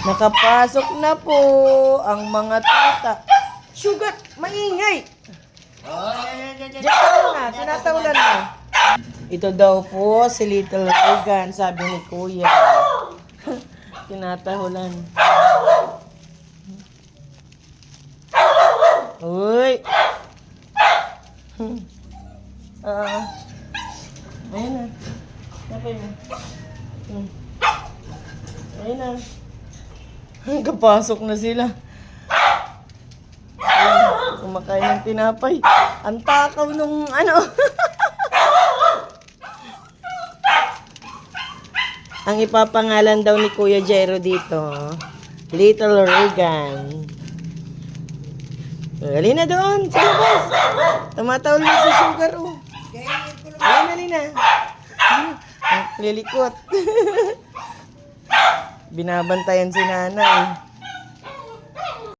Nakapasok na po ang mga tata. Sugar, maingay! Diyan na, tinatawalan mo. Ito daw po si Little Regan, sabi ni Kuya. Tinatahulan. Uy! Ayun na. Napay mo. Ayun na. Kapasok na sila. Ayun, kumakain ng tinapay. Ang takaw nung ano. Ang ipapangalan daw ni Kuya Jero dito, Little Regan. Alin na doon, sa labas. Tumatawal na si Sugar, oh. Alin na. Ang lilikot. Binabantayan si nanay.